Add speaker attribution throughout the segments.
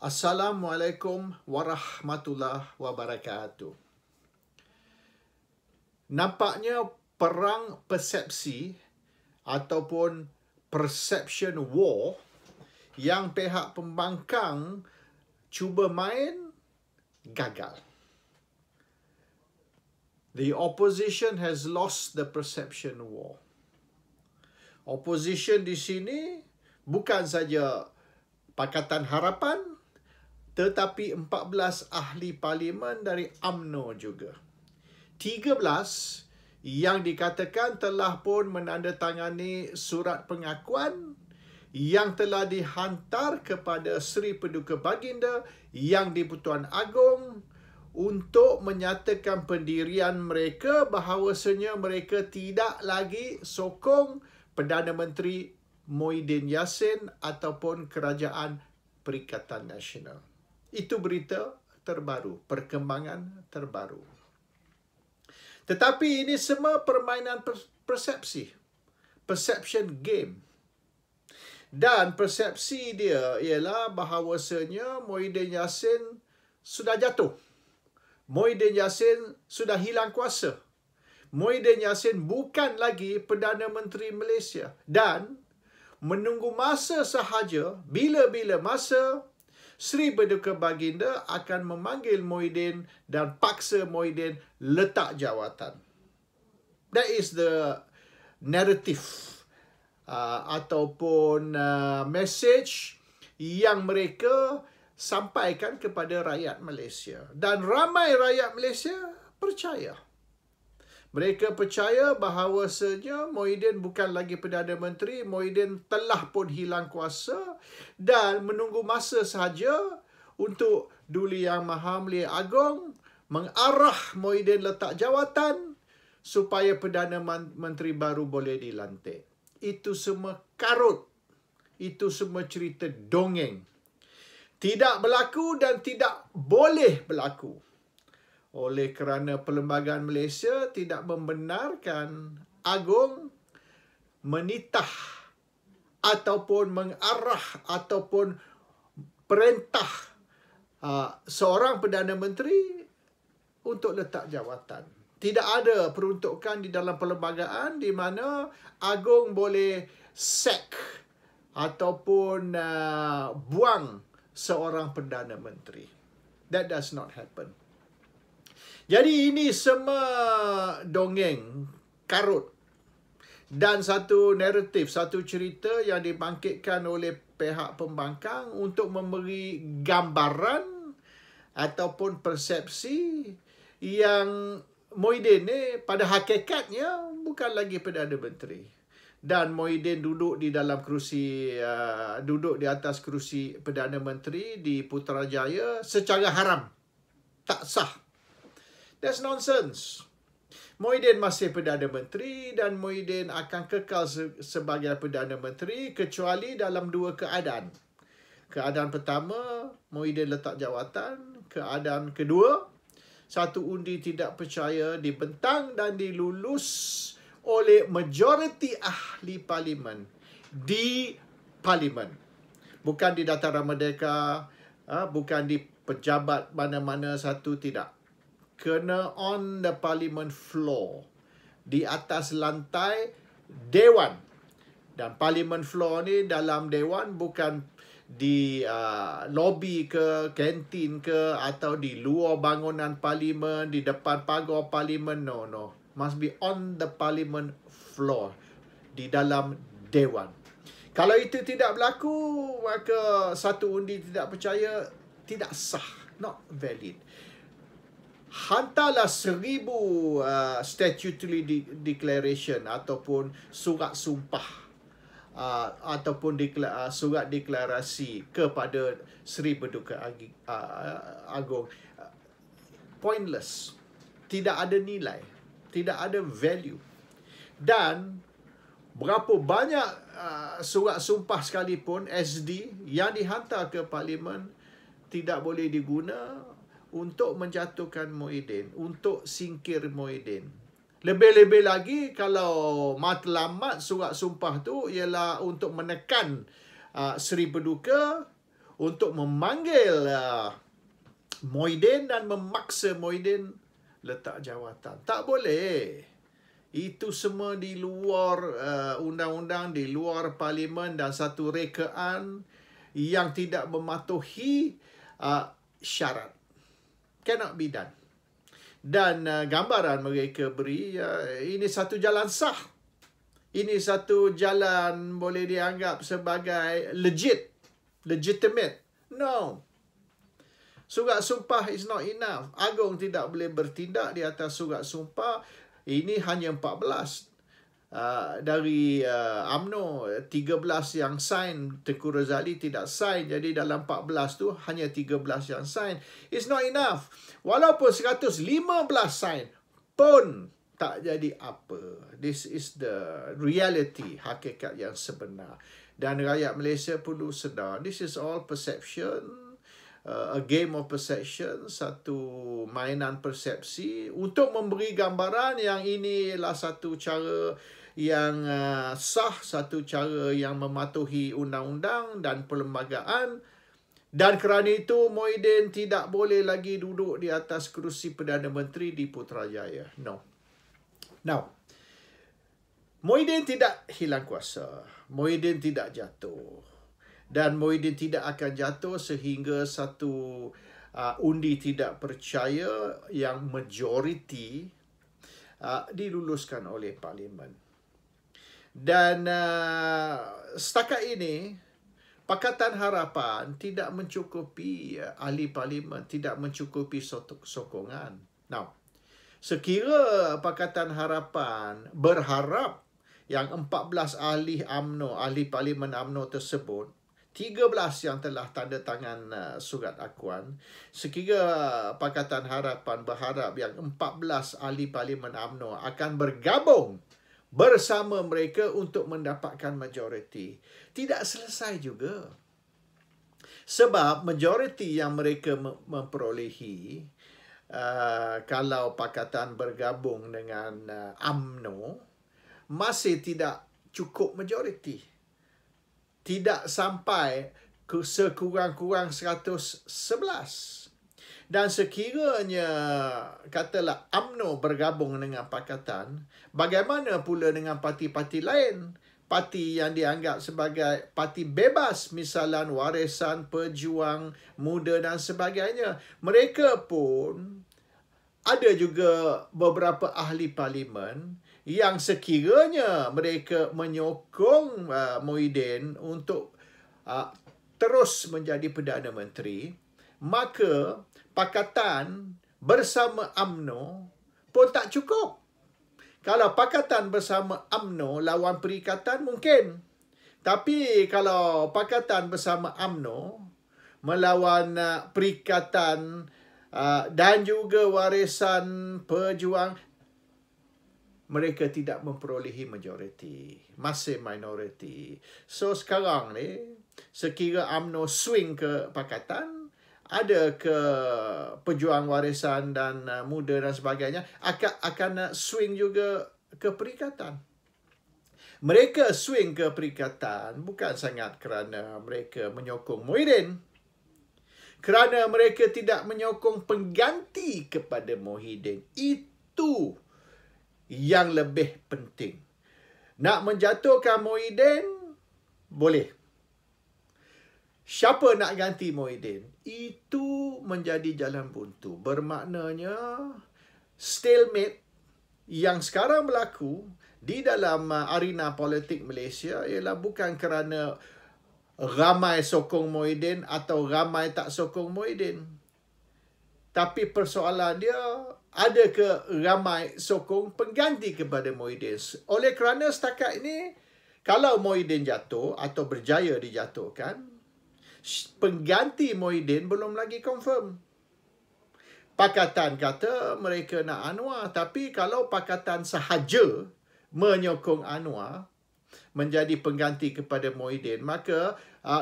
Speaker 1: Assalamualaikum warahmatullahi wabarakatuh. Nampaknya perang persepsi ataupun perception war yang pihak pembangkang cuba main gagal. The opposition has lost the perception war. Opposition di sini bukan saja Pakatan Harapan, tetapi 14 ahli parlimen dari UMNO juga. 13 yang dikatakan telah pun menandatangani surat pengakuan yang telah dihantar kepada Seri Paduka Baginda Yang di-Pertuan Agong untuk menyatakan pendirian mereka bahawasanya mereka tidak lagi sokong Perdana Menteri Muhyiddin Yassin ataupun Kerajaan Perikatan Nasional. Itu berita terbaru, perkembangan terbaru. Tetapi ini semua permainan persepsi. Perception game. Dan persepsi dia ialah bahawasanya Muhyiddin Yassin sudah jatuh. Muhyiddin Yassin sudah hilang kuasa. Muhyiddin Yassin bukan lagi Perdana Menteri Malaysia. Dan menunggu masa sahaja, bila-bila masa, Seri Paduka Baginda akan memanggil Muhyiddin dan paksa Muhyiddin letak jawatan. That is the narrative ataupun message yang mereka sampaikan kepada rakyat Malaysia. Dan ramai rakyat Malaysia percaya. Mereka percaya bahawasanya Muhyiddin bukan lagi Perdana Menteri, Muhyiddin telah pun hilang kuasa dan menunggu masa sahaja untuk Duli Yang Maha Mulia Agong mengarah Muhyiddin letak jawatan supaya Perdana Menteri baru boleh dilantik. Itu semua karut. Itu semua cerita dongeng. Tidak berlaku dan tidak boleh berlaku. Oleh kerana Perlembagaan Malaysia tidak membenarkan Agong menitah ataupun mengarah ataupun perintah seorang Perdana Menteri untuk letak jawatan. Tidak ada peruntukan di dalam perlembagaan di mana Agong boleh sack ataupun buang seorang Perdana Menteri. That does not happen. Jadi ini semua dongeng, karut dan satu naratif, satu cerita yang dibangkitkan oleh pihak pembangkang untuk memberi gambaran ataupun persepsi yang Muhyiddin ni pada hakikatnya bukan lagi Perdana Menteri. Dan Muhyiddin duduk di dalam kerusi, duduk di atas kerusi Perdana Menteri di Putrajaya secara haram. Tak sah. That's nonsense. Muhyiddin masih Perdana Menteri dan Muhyiddin akan kekal sebagai Perdana Menteri kecuali dalam dua keadaan. Keadaan pertama, Muhyiddin letak jawatan. Keadaan kedua, satu undi tidak percaya dibentang dan dilulus oleh majoriti ahli parlimen di parlimen. Bukan di Dataran Merdeka, bukan di pejabat mana-mana satu, tidak. Kena on the parliament floor, di atas lantai Dewan. Dan parliament floor ni dalam Dewan bukan di lobby ke, kantin ke, atau di luar bangunan parlimen, di depan pagar parlimen. No. Must be on the parliament floor, di dalam Dewan. Kalau itu tidak berlaku, maka satu undi tidak percaya tidak sah, not valid. Hantarlah 1000 statutory declaration ataupun surat sumpah ataupun surat deklarasi kepada Seri Paduka Agong. Pointless. Tidak ada nilai. Tidak ada value. Dan berapa banyak surat sumpah sekalipun SD yang dihantar ke Parlimen tidak boleh diguna untuk menjatuhkan Muhyiddin, untuk singkir Muhyiddin. Lebih-lebih lagi kalau matlamat surat sumpah tu ialah untuk menekan Seri Paduka untuk memanggil Muhyiddin dan memaksa Muhyiddin letak jawatan. Tak boleh. Itu semua di luar undang-undang, di luar parlimen dan satu rekaan yang tidak mematuhi syarat. Cannot be done. Dan gambaran mereka beri, ini satu jalan sah. Ini satu jalan boleh dianggap sebagai legitimate. No. Surat sumpah is not enough. Agong tidak boleh bertindak di atas surat sumpah. Ini hanya 14 dari UMNO. 13 yang sign, Tengku Razali tidak sign. Jadi dalam 14 tu hanya 13 yang sign. It's not enough. Walaupun 115 sign pun tak jadi apa. This is the reality, hakikat yang sebenar. Dan rakyat Malaysia perlu sedar, this is all perception. A game of perception, satu mainan persepsi untuk memberi gambaran yang ini adalah satu cara yang sah, satu cara yang mematuhi undang-undang dan perlembagaan. Dan kerana itu Muhyiddin tidak boleh lagi duduk di atas kerusi Perdana Menteri di Putrajaya. No. Now, Muhyiddin tidak hilang kuasa. Muhyiddin tidak jatuh. Dan Muhyiddin tidak akan jatuh sehingga satu undi tidak percaya yang majoriti diluluskan oleh Parlimen. Dan setakat ini, Pakatan Harapan tidak mencukupi ahli Parlimen, tidak mencukupi sokongan. Now, sekira Pakatan Harapan berharap yang 14 ahli UMNO, ahli Parlimen UMNO tersebut, 13 yang telah tanda tangan surat akuan. Sekira Pakatan Harapan berharap yang 14 ahli Parlimen UMNO akan bergabung bersama mereka untuk mendapatkan majoriti. Tidak selesai juga. Sebab majoriti yang mereka memperolehi, kalau Pakatan bergabung dengan UMNO, masih tidak cukup majoriti. Tidak sampai ke sekurang-kurang 111. Dan sekiranya katalah UMNO bergabung dengan Pakatan, bagaimana pula dengan parti-parti lain? Parti yang dianggap sebagai parti bebas, misalnya Warisan, Pejuang, Muda dan sebagainya. Mereka pun ada juga beberapa ahli parlimen yang sekiranya mereka menyokong Muhyiddin untuk terus menjadi Perdana Menteri, maka Pakatan bersama UMNO pun tak cukup. Kalau Pakatan bersama UMNO lawan Perikatan mungkin. Tapi kalau Pakatan bersama UMNO melawan Perikatan dan juga Warisan, Pejuang, mereka tidak memperolehi majoriti. Masih minoriti. So sekarang ni, sekira UMNO swing ke Pakatan, ada ke Pejuang, Warisan dan Muda dan sebagainya, akan swing juga ke Perikatan. Mereka swing ke Perikatan bukan sangat kerana mereka menyokong Muhyiddin. Kerana mereka tidak menyokong pengganti kepada Muhyiddin. Itu yang lebih penting. Nak menjatuhkan Muhyiddin, boleh. Siapa nak ganti Muhyiddin? Itu menjadi jalan buntu. Bermaknanya, stalemate yang sekarang berlaku di dalam arena politik Malaysia ialah bukan kerana ramai sokong Muhyiddin atau ramai tak sokong Muhyiddin. Tapi persoalan dia, ada ke ramai sokong pengganti kepada Muhyiddin? Oleh kerana setakat ini, kalau Muhyiddin jatuh atau berjaya dijatuhkan, pengganti Muhyiddin belum lagi confirm. Pakatan kata mereka nak Anwar, tapi kalau Pakatan sahaja menyokong Anwar menjadi pengganti kepada Muhyiddin, maka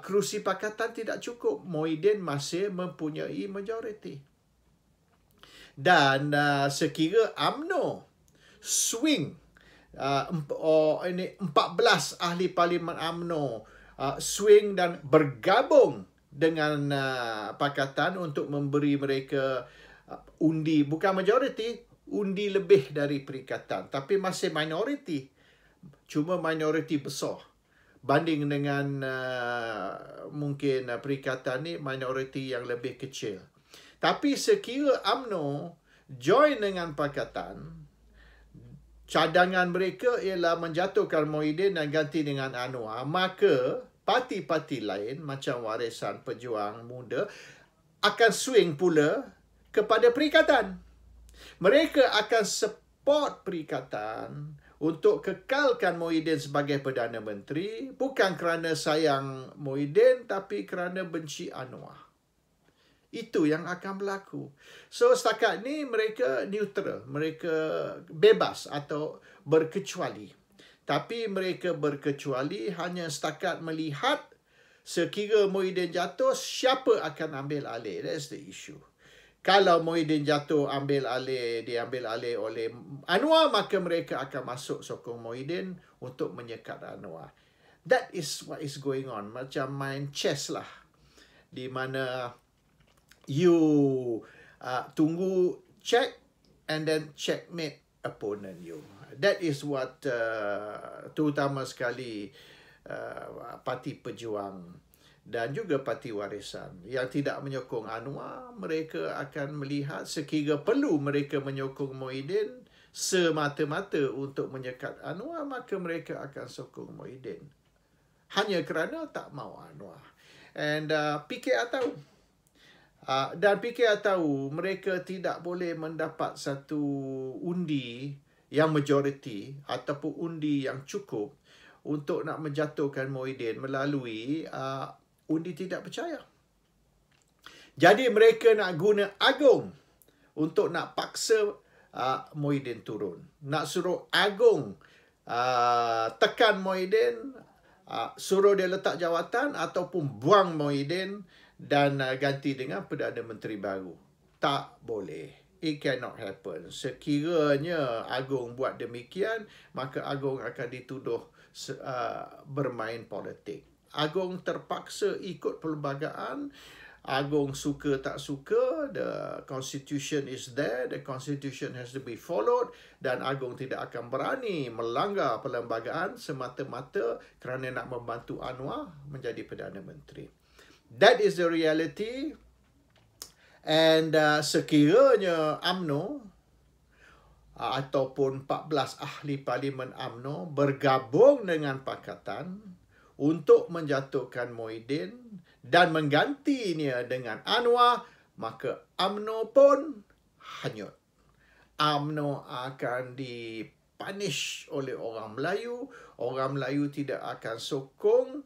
Speaker 1: kerusi Pakatan tidak cukup. Muhyiddin masih mempunyai majoriti. Dan sekira UMNO swing 14 ahli parlimen UMNO swing dan bergabung dengan pakatan untuk memberi mereka undi, bukan majoriti, undi lebih dari perikatan, tapi masih minoriti, cuma minoriti besar banding dengan mungkin perikatan ni minoriti yang lebih kecil. Tapi sekira UMNO join dengan pakatan, cadangan mereka ialah menjatuhkan Muhyiddin dan ganti dengan Anwar, maka parti-parti lain macam Warisan Pejuang Muda akan swing pula kepada perikatan. Mereka akan support perikatan untuk kekalkan Muhyiddin sebagai Perdana Menteri, bukan kerana sayang Muhyiddin tapi kerana benci Anwar. Itu yang akan berlaku. So setakat ni mereka neutral, mereka bebas atau berkecuali. Tapi mereka berkecuali hanya setakat melihat sekira Muhyiddin jatuh, siapa akan ambil alih. That's the issue. Kalau Muhyiddin jatuh, diambil alih oleh Anwar, maka mereka akan masuk sokong Muhyiddin untuk menyekat Anwar. That is what is going on. Macam main chess lah. Di mana you tunggu check and then checkmate opponent you. That is what terutama sekali Parti Pejuang dan juga Parti Warisan yang tidak menyokong Anwar, mereka akan melihat sekira perlu mereka menyokong Muhyiddin semata-mata untuk menyekat Anwar, maka mereka akan sokong Muhyiddin hanya kerana tak mahu Anwar. And PKR tahu. Dan PKR tahu mereka tidak boleh mendapat satu undi yang majoriti ataupun undi yang cukup untuk nak menjatuhkan Muhyiddin melalui undi tidak percaya. Jadi mereka nak guna Agong untuk nak paksa Muhyiddin turun. Nak suruh Agong tekan Muhyiddin, suruh dia letak jawatan ataupun buang Muhyiddin dan ganti dengan Perdana Menteri baru. Tak boleh. It cannot happen. Sekiranya Agong buat demikian, maka Agong akan dituduh bermain politik. Agong terpaksa ikut perlembagaan. Agong suka tak suka, the constitution is there, the constitution has to be followed, dan Agong tidak akan berani melanggar perlembagaan semata-mata kerana nak membantu Anwar menjadi Perdana Menteri. That is the reality. And sekiranya UMNO ataupun 14 ahli parlimen UMNO bergabung dengan pakatan untuk menjatuhkan Muhyiddin dan menggantinya dengan Anwar, maka UMNO pun hanyut. UMNO akan dipunish oleh orang Melayu. Orang Melayu tidak akan sokong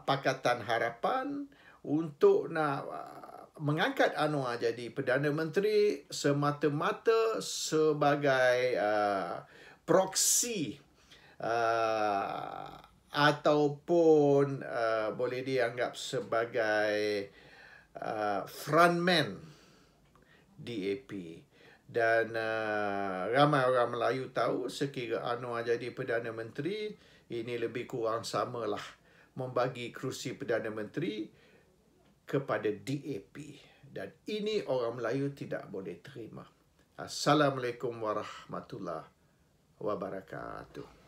Speaker 1: Pakatan Harapan untuk nak mengangkat Anwar jadi Perdana Menteri semata-mata sebagai proksi ataupun boleh dianggap sebagai frontman DAP. Dan ramai orang Melayu tahu sekira Anwar jadi Perdana Menteri, ini lebih kurang samalah membagi kerusi Perdana Menteri kepada DAP. Dan ini orang Melayu tidak boleh terima. Assalamualaikum warahmatullahi wabarakatuh.